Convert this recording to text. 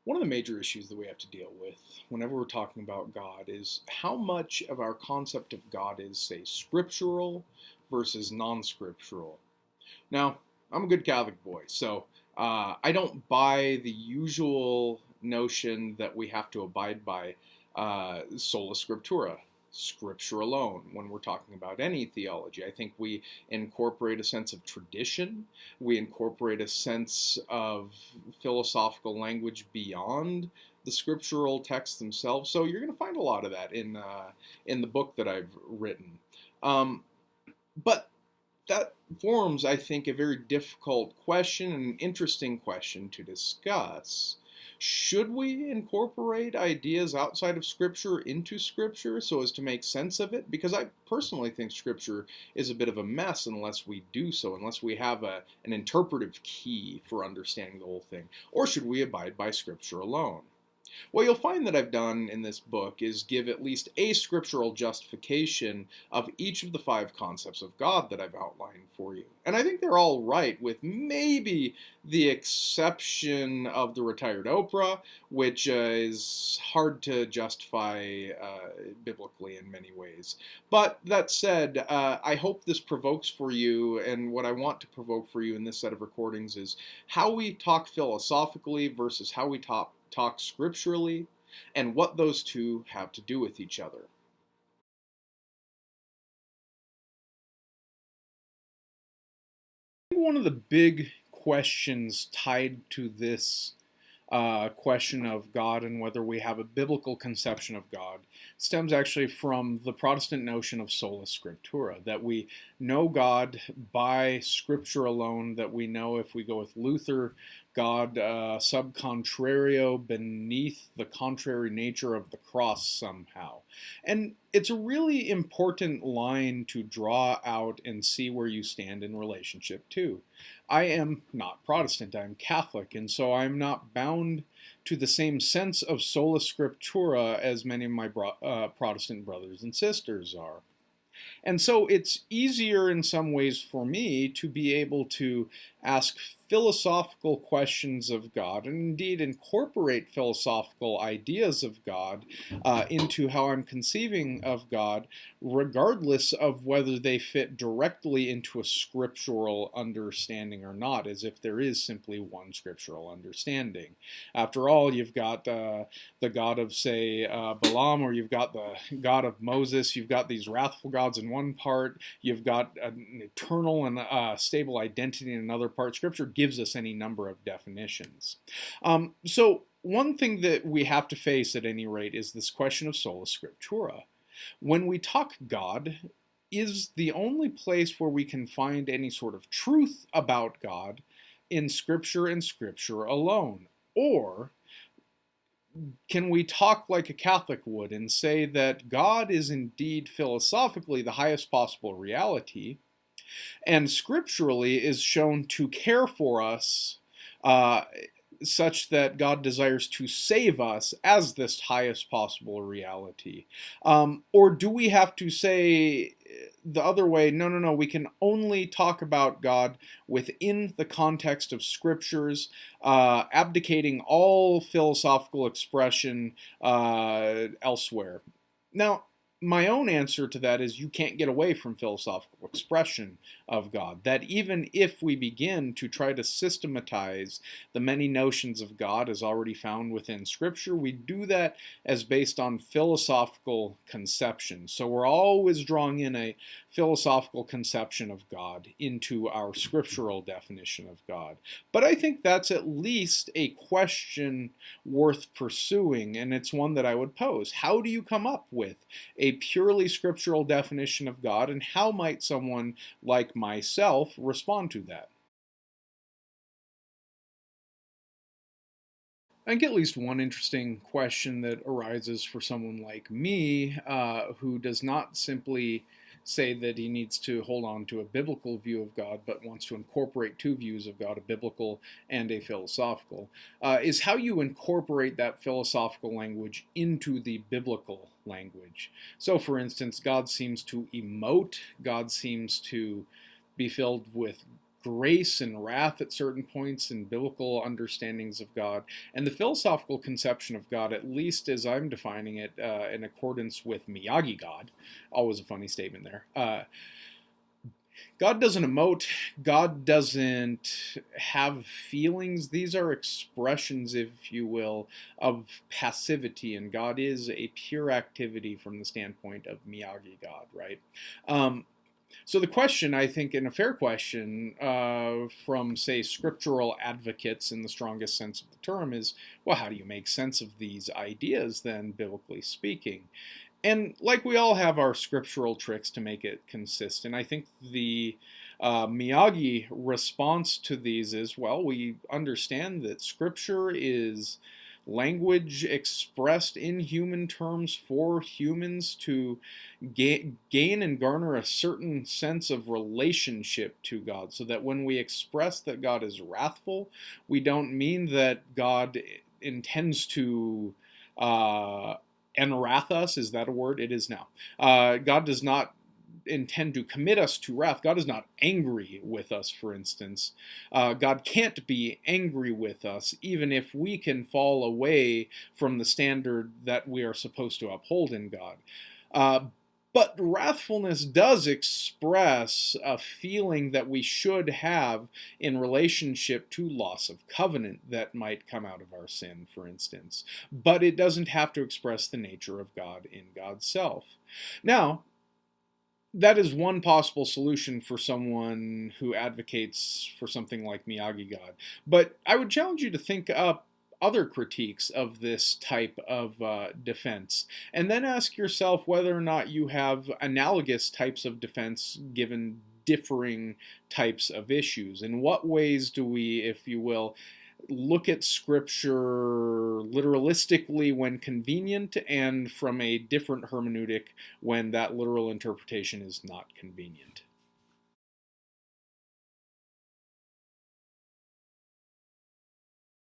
One of the major issues that we have to deal with whenever we're talking about God is how much of our concept of God is, say, scriptural versus non scriptural. Now, I'm a good Catholic boy, so I don't buy the usual notion that we have to abide by sola scriptura, scripture alone, when we're talking about any theology. I think we incorporate a sense of tradition, we incorporate a sense of philosophical language beyond the scriptural texts themselves. So you're going to find a lot of that in the book that I've written. But that forms, I think, a very difficult question and an interesting question to discuss. Should we incorporate ideas outside of Scripture into Scripture so as to make sense of it? Because I personally think Scripture is a bit of a mess unless we do so, unless we have an interpretive key for understanding the whole thing. Or should we abide by Scripture alone? What you'll find that I've done in this book is give at least a scriptural justification of each of the 5 concepts of God that I've outlined for you. And I think they're all right, with maybe the exception of the retired Oprah, which is hard to justify biblically in many ways. But that said, I hope this provokes for you, and what I want to provoke for you in this set of recordings is how we talk philosophically versus how we talk scripturally, and what those two have to do with each other. One of the big questions tied to this question of God and whether we have a biblical conception of God stems actually from the Protestant notion of sola scriptura, that we know God by Scripture alone, that we know, if we go with Luther, God sub contrario, beneath the contrary nature of the cross somehow. And it's a really important line to draw out and see where you stand in relationship to. I am not Protestant, I'm Catholic, and so I'm not bound to the same sense of sola scriptura as many of my Protestant brothers and sisters are. And so it's easier in some ways for me to be able to ask philosophical questions of God, and indeed incorporate philosophical ideas of God into how I'm conceiving of God, regardless of whether they fit directly into a scriptural understanding or not, as if there is simply one scriptural understanding. After all, you've got the God of, say, Balaam, or you've got the God of Moses, you've got these wrathful gods in one part, you've got an eternal and stable identity in another part. Scripture gives us any number of definitions. So one thing that we have to face at any rate is this question of sola scriptura. When we talk God, is the only place where we can find any sort of truth about God in Scripture and Scripture alone? Or can we talk like a Catholic would and say that God is indeed philosophically the highest possible reality, and scripturally is shown to care for us such that God desires to save us as this highest possible reality? Or do we have to say the other way, no, we can only talk about God within the context of scriptures, abdicating all philosophical expression elsewhere? Now, my own answer to that is you can't get away from philosophical expression of God. That even if we begin to try to systematize the many notions of God as already found within Scripture, we do that as based on philosophical conception. So we're always drawing in a philosophical conception of God into our scriptural definition of God. But I think that's at least a question worth pursuing, and it's one that I would pose. How do you come up with a purely scriptural definition of God, and how might someone like myself respond to that? I think at least one interesting question that arises for someone like me, who does not simply say that he needs to hold on to a biblical view of God, but wants to incorporate 2 views of God, a biblical and a philosophical, is how you incorporate that philosophical language into the biblical language. So, for instance, God seems to emote, God seems to be filled with grace and wrath at certain points in biblical understandings of God, and the philosophical conception of God, at least as I'm defining it in accordance with Miyagi God. Always a funny statement there. God doesn't emote. God doesn't have feelings. These are expressions, if you will, of passivity, and God is a pure activity from the standpoint of Miyagi God, right? So the question, I think, and a fair question from, say, scriptural advocates in the strongest sense of the term is, well, how do you make sense of these ideas then, biblically speaking? And like we all have our scriptural tricks to make it consistent, I think the Miyagi response to these is, well, we understand that scripture is language expressed in human terms for humans to gain and garner a certain sense of relationship to God, so that when we express that God is wrathful, we don't mean that God intends to enwrath us. Is that a word? It is now. God does not intend to commit us to wrath. God is not angry with us, for instance. God can't be angry with us, even if we can fall away from the standard that we are supposed to uphold in God. But wrathfulness does express a feeling that we should have in relationship to loss of covenant that might come out of our sin, for instance. But it doesn't have to express the nature of God in God's self. Now, that is one possible solution for someone who advocates for something like Miyagi God. But I would challenge you to think up other critiques of this type of defense, and then ask yourself whether or not you have analogous types of defense given differing types of issues. In what ways do we, if you will, look at scripture literalistically when convenient, and from a different hermeneutic when that literal interpretation is not convenient?